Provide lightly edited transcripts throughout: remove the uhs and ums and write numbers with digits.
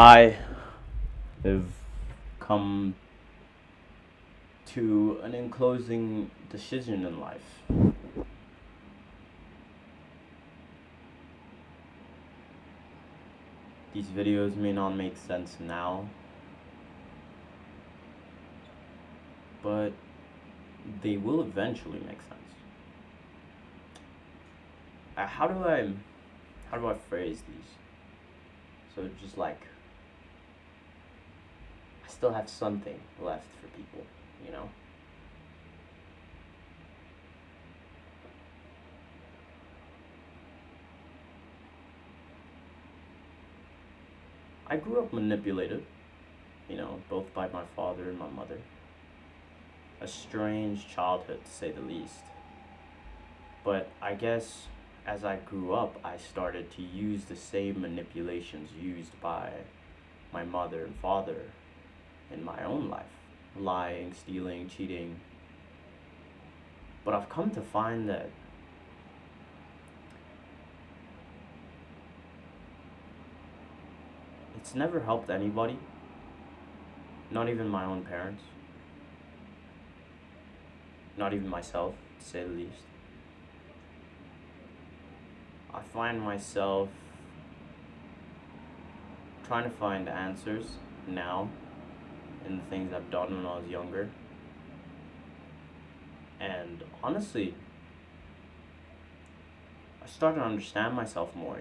I have come to an enclosing decision in life. These videos may not make sense now, but they will eventually make sense. Uh, how do I how do I phrase these? So just like I still have something left for people, you know? I grew up manipulated, both by my father and my mother. A strange childhood to say the least. But I guess as I grew up, I started to use the same manipulations used by my mother and father in my own life: lying, stealing, cheating. But I've come to find that it's never helped anybody, not even my own parents, not even myself, to say the least. I find myself trying to find answers now in the things I've done when I was younger. And honestly, I started to understand myself more,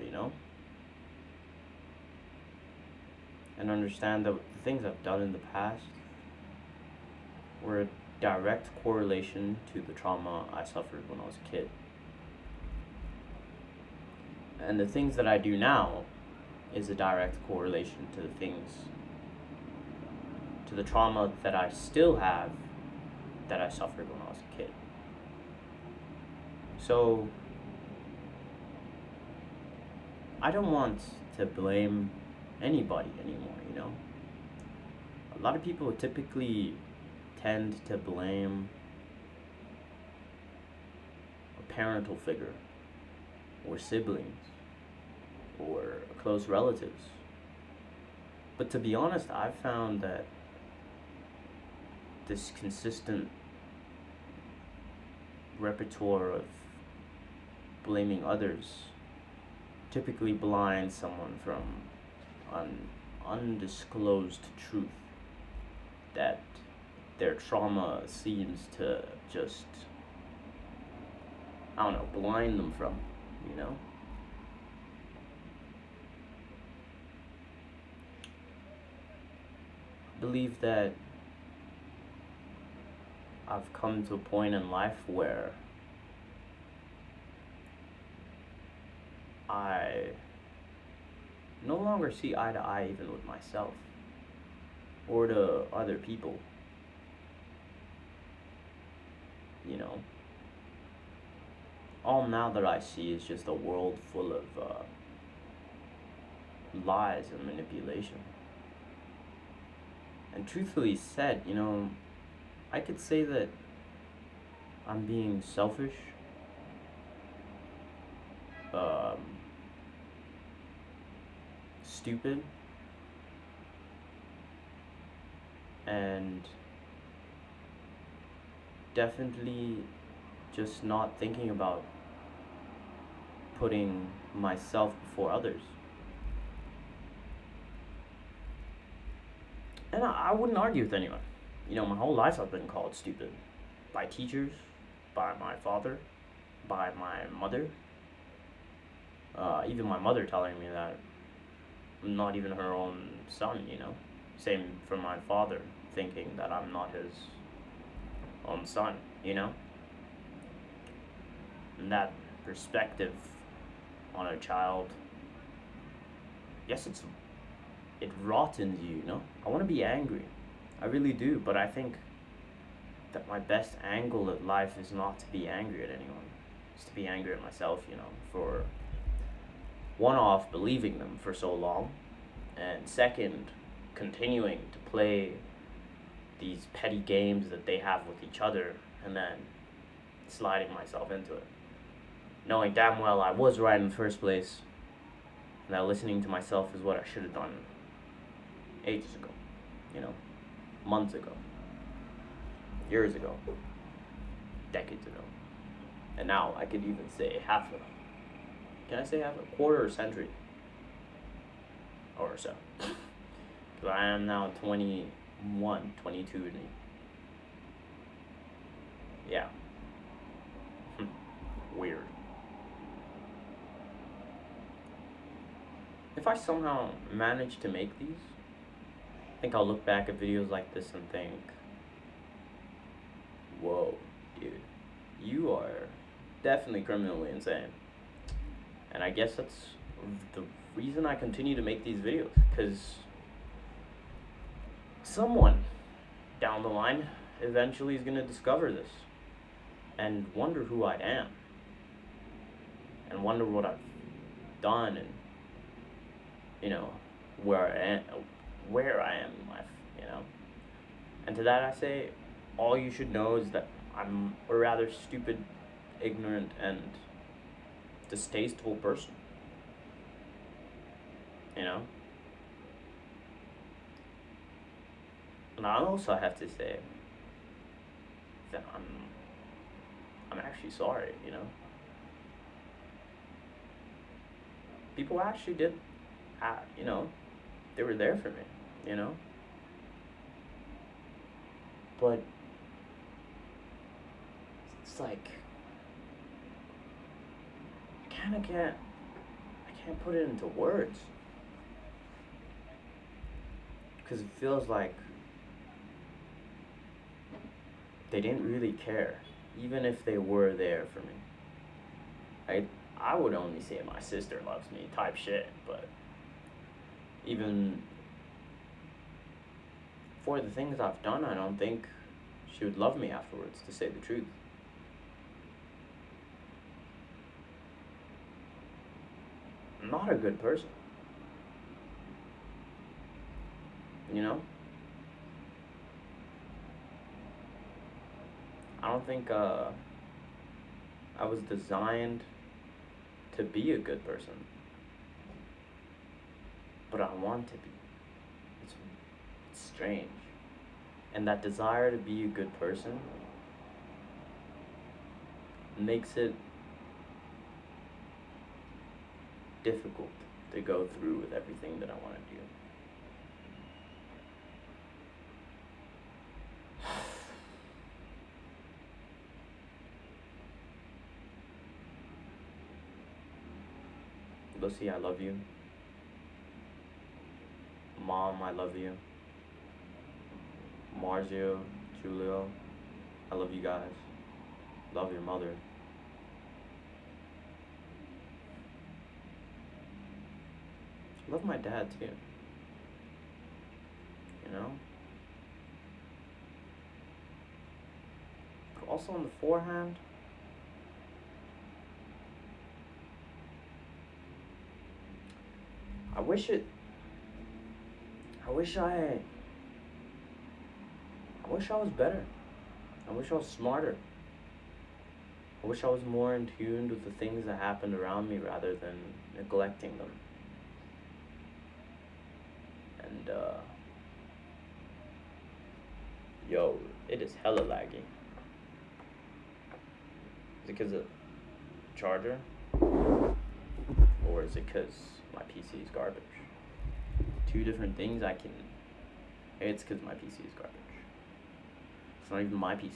and understand that the things I've done in the past were a direct correlation to the trauma I suffered when I was a kid. And the things that I do now is a direct correlation to the trauma that I still have that I suffered when I was a kid. So, I don't want to blame anybody anymore. A lot of people typically tend to blame a parental figure, or siblings, or close relatives. But to be honest, I've found that this consistent repertoire of blaming others typically blinds someone from an undisclosed truth that their trauma seems to just, I don't know, blind them from, you know? I believe that I've come to a point in life where I no longer see eye to eye even with myself or to other people. You know, all now that I see is just a world full of lies and manipulation. And truthfully said, I could say that I'm being selfish, um, stupid, and definitely just not thinking about putting myself before others. And I wouldn't argue with anyone. My whole life I've been called stupid by teachers, by my father, by my mother. Even my mother telling me that I'm not even her own son. Same for my father, thinking that I'm not his own son. And that perspective on a child, yes, it rottens you. I want to be angry. I really do, but I think that my best angle at life is not to be angry at anyone. It's to be angry at myself, for one off believing them for so long, and second, continuing to play these petty games that they have with each other, and then sliding myself into it. Knowing damn well I was right in the first place, and that listening to myself is what I should have done ages ago, you know, months ago, years ago, decades ago. And now I could even say half a, can I say half a quarter of a century or so? Because I am now 21, 22. Yeah. Weird. If I somehow manage to make these, I think I'll look back at videos like this and think, whoa, dude, you are definitely criminally insane. And I guess that's the reason I continue to make these videos, because someone down the line eventually is going to discover this and wonder who I am and wonder what I've done and, you know, where I am in life, you know. And to that I say, all you should know is that I'm a rather stupid, ignorant, and distasteful person, you know. And I also have to say that I'm actually sorry, you know. People actually did, you know, they were there for me, you know. But it's like I can't put it into words because it feels like they didn't really care, even if they were there for me. I I would only say my sister loves me type shit, but even for the things I've done, I don't think she would love me afterwards, to say the truth. I'm not a good person, you know? I don't think I was designed to be a good person, but I want to be. It's strange. And that desire to be a good person makes it difficult to go through with everything that I want to do. Lucy, I love you. Mom, I love you. Marzio, Julio, I love you guys. Love your mother. Love my dad too. You know? But also on the forehand, I wish it I wish I I wish I was better. I wish I was smarter. I wish I was more in tune with the things that happened around me rather than neglecting them. And yo, it is hella laggy. Is it because of charger? Or is it because my PC is garbage? Two different things I can. It's because my PC is garbage. It's not even my PC.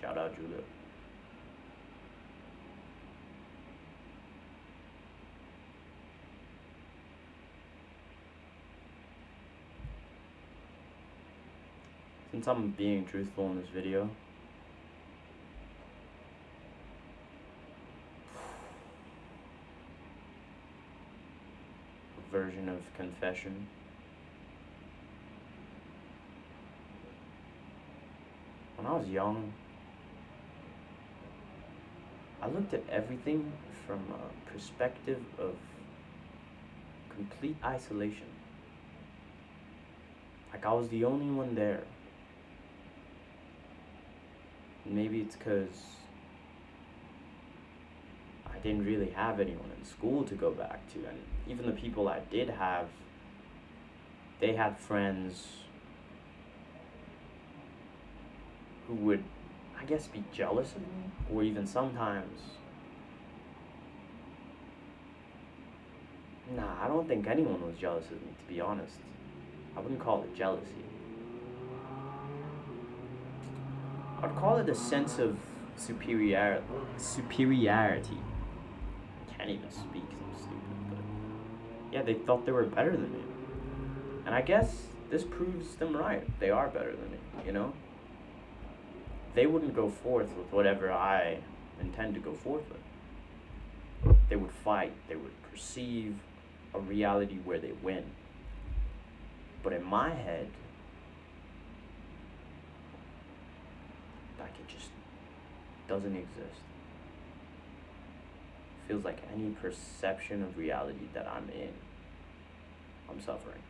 Shout out Julio. Since I'm being truthful in this video, a version of confession. When I was young, I looked at everything from a perspective of complete isolation. Like I was the only one there. Maybe it's because I didn't really have anyone in school to go back to, and even the people I did have they had friends who would, I guess, be jealous of me, or even sometimes. Nah, I don't think anyone was jealous of me, to be honest. I wouldn't call it jealousy. I'd call it a sense of superiority. I can't even speak, I'm stupid, but yeah, they thought they were better than me. And I guess this proves them right. They are better than me, you know? They wouldn't go forth with whatever I intend to go forth with. They would fight, they would perceive a reality where they win. But in my head, like, it just doesn't exist. Feels like any perception of reality that I'm in, I'm suffering.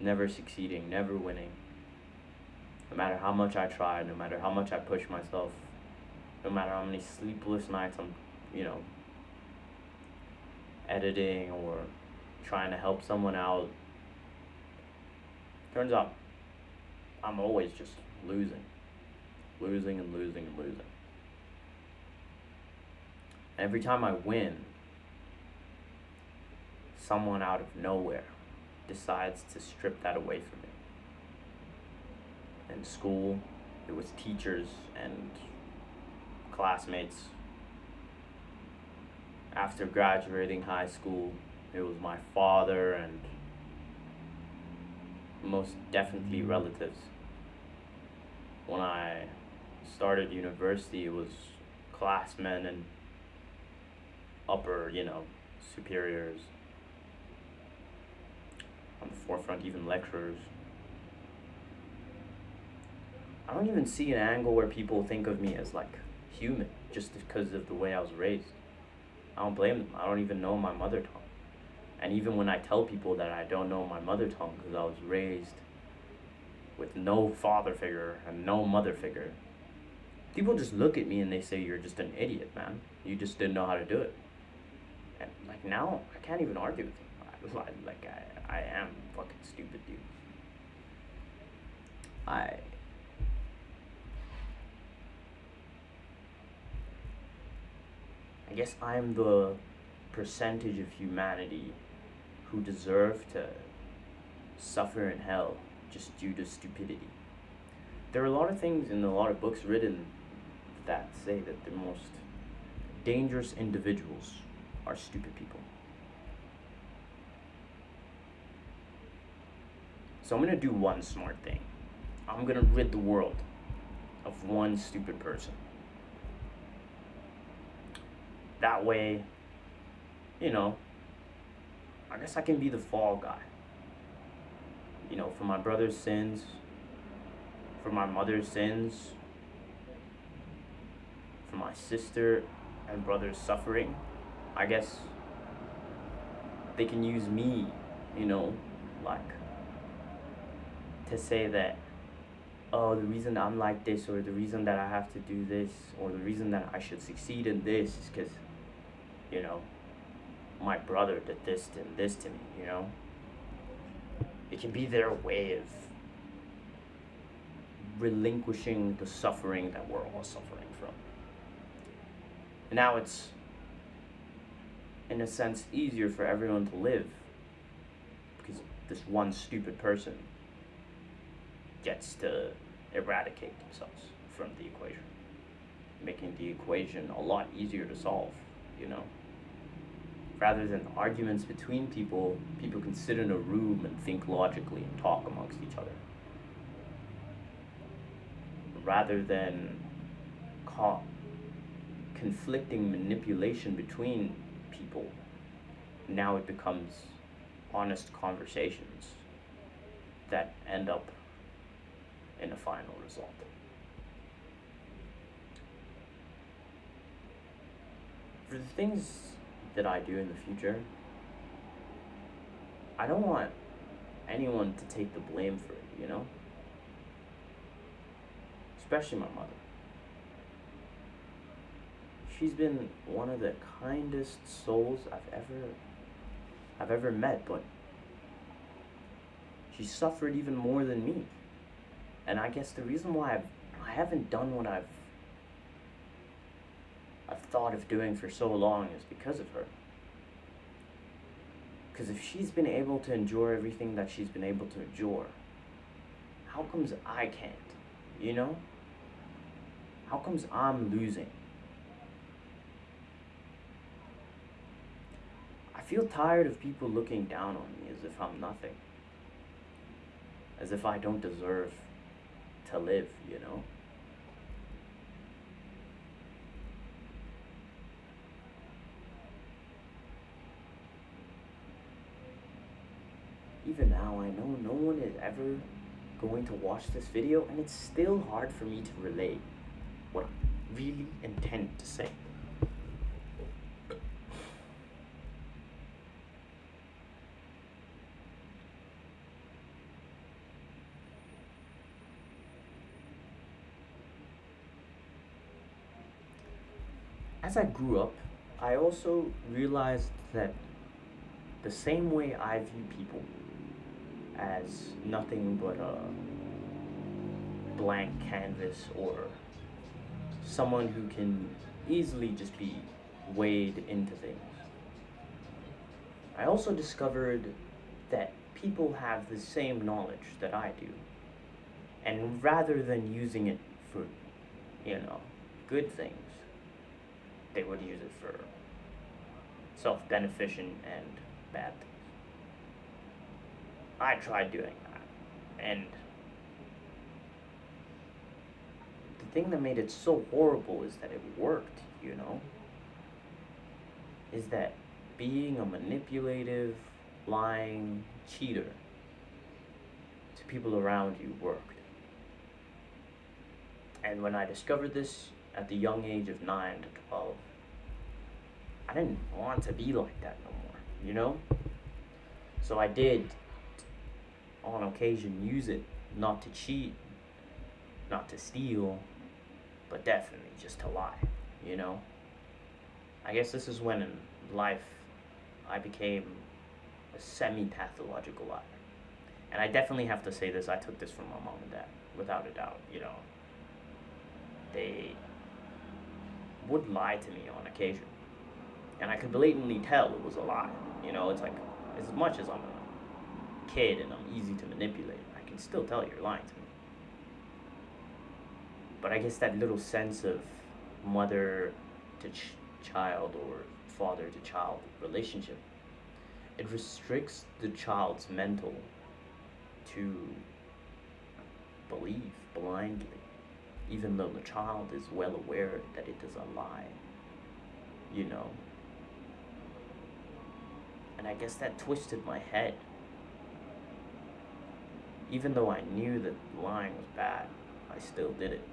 Never succeeding, never winning. No matter how much I try, no matter how much I push myself, no matter how many sleepless nights I'm, you know, editing or trying to help someone out, turns out I'm always just losing. Losing and losing and losing. And every time I win, someone out of nowhere decides to strip that away from me. In school, it was teachers and classmates. After graduating high school, it was my father and most definitely relatives. When I started university, it was classmen and upper, superiors. On the forefront, even lecturers. I don't even see an angle where people think of me as like human just because of the way I was raised. I don't blame them. I don't even know my mother tongue. And even when I tell people that I don't know my mother tongue because I was raised with no father figure and no mother figure, people just look at me and they say, "You're just an idiot, man. You just didn't know how to do it." And like now, I can't even argue with them. I am fucking stupid, dude. I guess I'm the percentage of humanity who deserve to suffer in hell just due to stupidity. There are a lot of things in a lot of books written that say that the most dangerous individuals are stupid people. So I'm gonna do one smart thing. I'm gonna rid the world of one stupid person. That way, I guess I can be the fall guy. For my brother's sins, for my mother's sins, for my sister and brother's suffering. I guess they can use me, like, to say that, oh, the reason I'm like this, or the reason that I have to do this, or the reason that I should succeed in this is because, my brother did this and this to me, It can be their way of relinquishing the suffering that we're all suffering from. And now it's, in a sense, easier for everyone to live because this one stupid person gets to eradicate themselves from the equation, making the equation a lot easier to solve, Rather than arguments between people, people can sit in a room and think logically and talk amongst each other. Rather than conflicting manipulation between people, now it becomes honest conversations that end up in a final result. For the things that I do in the future, I don't want anyone to take the blame for it, Especially my mother. She's been one of the kindest souls I've ever met, but she suffered even more than me. And I guess the reason why I haven't done what I've thought of doing for so long is because of her. Because if she's been able to endure everything that she's been able to endure, how comes I can't? You know? How comes I'm losing? I feel tired of people looking down on me as if I'm nothing. As if I don't deserve to live, you know? Even now, I know no one is ever going to watch this video, and it's still hard for me to relate what I really intend to say. As I grew up, I also realized that the same way I view people as nothing but a blank canvas or someone who can easily just be weighed into things, I also discovered that people have the same knowledge that I do. And rather than using it for, good things, they would use it for self-beneficent and bad things. I tried doing that, and the thing that made it so horrible is that it worked, is that being a manipulative, lying cheater to people around you worked. And when I discovered this at the young age of 9 to 12, I didn't want to be like that no more, So I did, on occasion, use it not to cheat, not to steal, but definitely just to lie, I guess this is when in life I became a semi-pathological liar. And I definitely have to say this, I took this from my mom and dad, without a doubt, They would lie to me on occasion. And I could blatantly tell it was a lie. It's like, as much as I'm a kid and I'm easy to manipulate, I can still tell you're lying to me. But I guess that little sense of mother to child or father to child relationship, it restricts the child's mental to believe blindly, even though the child is well aware that it is a lie, And I guess that twisted my head. Even though I knew that lying was bad, I still did it.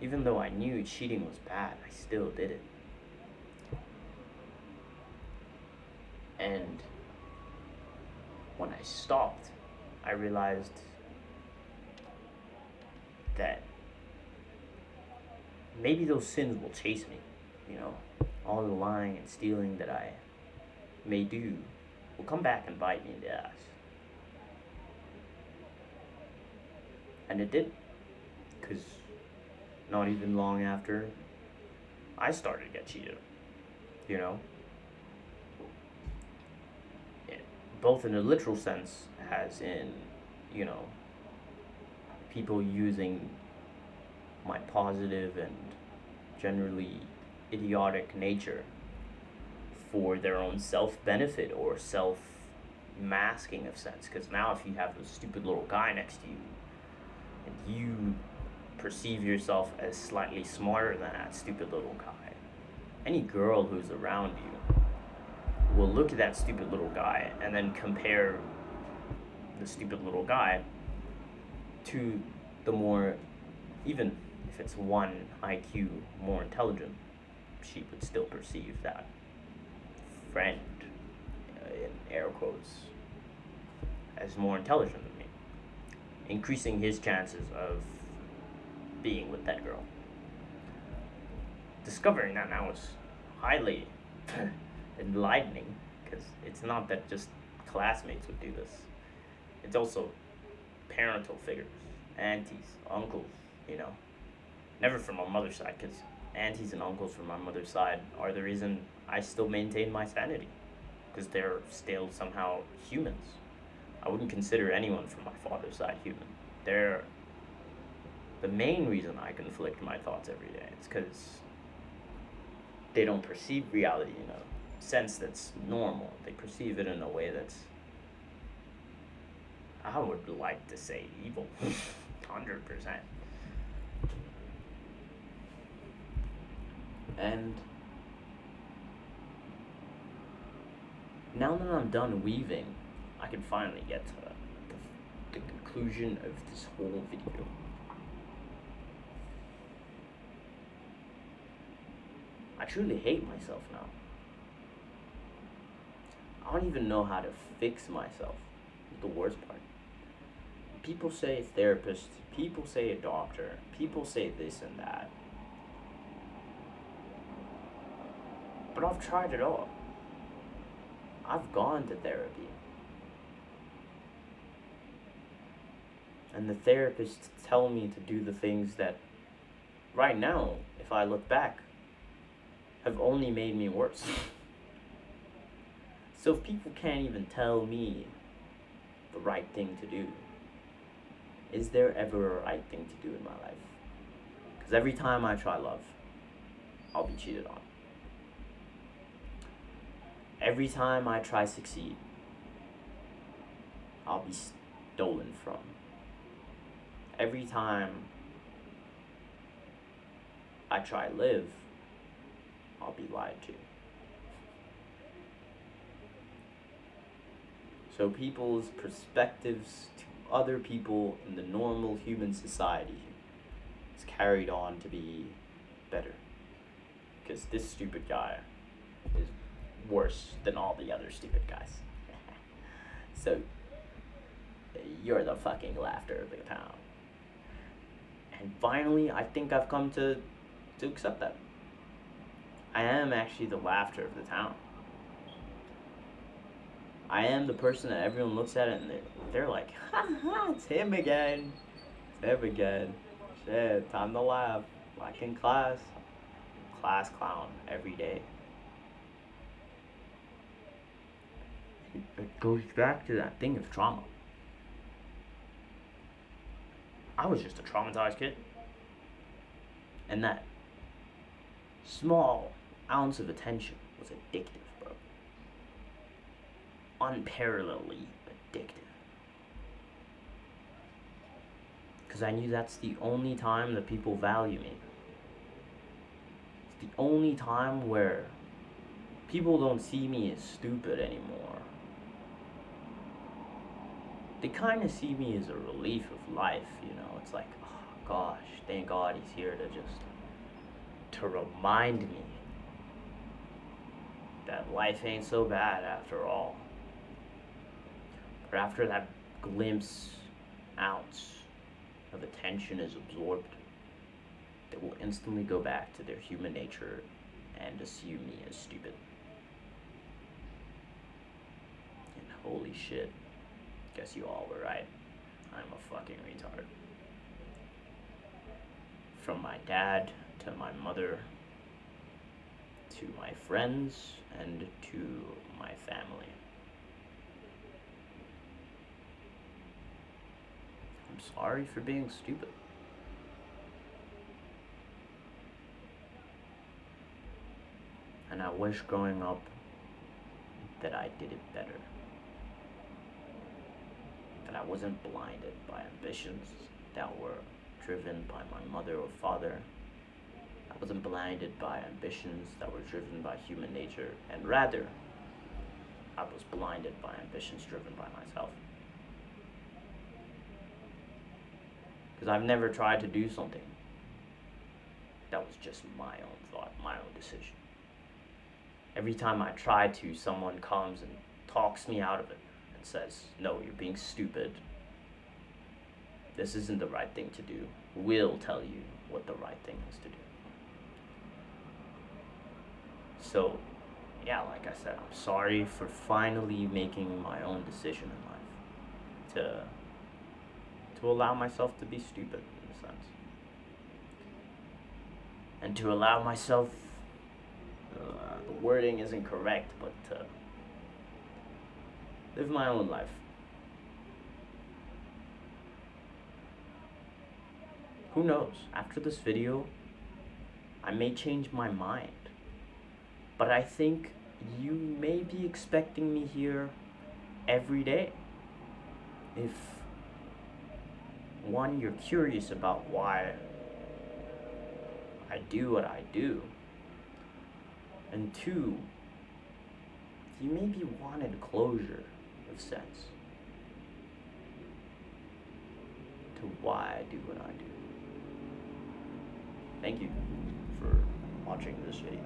Even though I knew cheating was bad, I still did it. And when I stopped, I realized that maybe those sins will chase me, all the lying and stealing that I may do will come back and bite me in the ass. And it did, because not even long after, I started to get cheated, Yeah, both in a literal sense, as in, people using my positive and generally idiotic nature for their own self-benefit or self-masking of sense. Because now if you have a stupid little guy next to you, and you perceive yourself as slightly smarter than that stupid little guy, any girl who's around you will look at that stupid little guy and then compare the stupid little guy to the more, even if it's 1 IQ more intelligent, she would still perceive that friend, in air quotes, as more intelligent than me, increasing his chances of being with that girl. Discovering that now is highly enlightening, Because it's not that just classmates would do this. It's also parental figures, aunties, uncles, you know. Never from my mother's side, because aunties and uncles from my mother's side are the reason I still maintain my sanity. Because they're still somehow humans. I wouldn't consider anyone from my father's side human. They're the main reason I conflict my thoughts every day. It's because they don't perceive reality in a sense that's normal. They perceive it in a way that's, I would like to say, evil. 100%. And now that I'm done weaving, I can finally get to the conclusion of this whole video. I truly hate myself now. I don't even know how to fix myself. Is the worst part. People say therapist, people say a doctor, people say this and that. But I've tried it all. I've gone to therapy. And the therapists tell me to do the things that, right now, if I look back, have only made me worse. So if people can't even tell me the right thing to do, is there ever a right thing to do in my life? Because every time I try love, I'll be cheated on. Every time I try succeed, I'll be stolen from. Every time I try live, I'll be lied to. So people's perspectives to other people in the normal human society is carried on to be better. Because this stupid guy is worse than all the other stupid guys. So, you're the fucking laughter of the town. And finally, I think I've come to accept that. I am actually the laughter of the town. I am the person that everyone looks at it and they're like, ha ha, it's him again. It's him again. Shit, time to laugh. Like in class. Class clown every day. It goes back to that thing of trauma. I was just a traumatized kid. And that small ounce of attention was addictive, bro. Unparalleledly addictive. Because I knew that's the only time that people value me. It's the only time where people don't see me as stupid anymore. They kind of see me as a relief of life, you know. It's like, oh gosh, thank God he's here to remind me that life ain't so bad after all. But after that glimpse, ounce of attention is absorbed, they will instantly go back to their human nature and assume me as stupid. And holy shit, guess you all were right. I'm a fucking retard. From my dad to my mother to my friends and to my family. I'm sorry for being stupid. And I wish growing up that I did it better. That I wasn't blinded by ambitions that were driven by my mother or father. I wasn't blinded by ambitions that were driven by human nature, and rather, I was blinded by ambitions driven by myself. Because I've never tried to do something that was just my own thought, my own decision. Every time I try to, someone comes and talks me out of it and says, no, you're being stupid. This isn't the right thing to do. We'll tell you what the right thing is to do. So, yeah, like I said, I'm sorry for finally making my own decision in life to allow myself to be stupid in a sense, and to allow myself. The wording isn't correct, but to live my own life. Who knows? After this video, I may change my mind. But I think you may be expecting me here every day. If one, you're curious about why I do what I do, and two, you maybe wanted closure of sense to why I do what I do. Thank you for watching this video.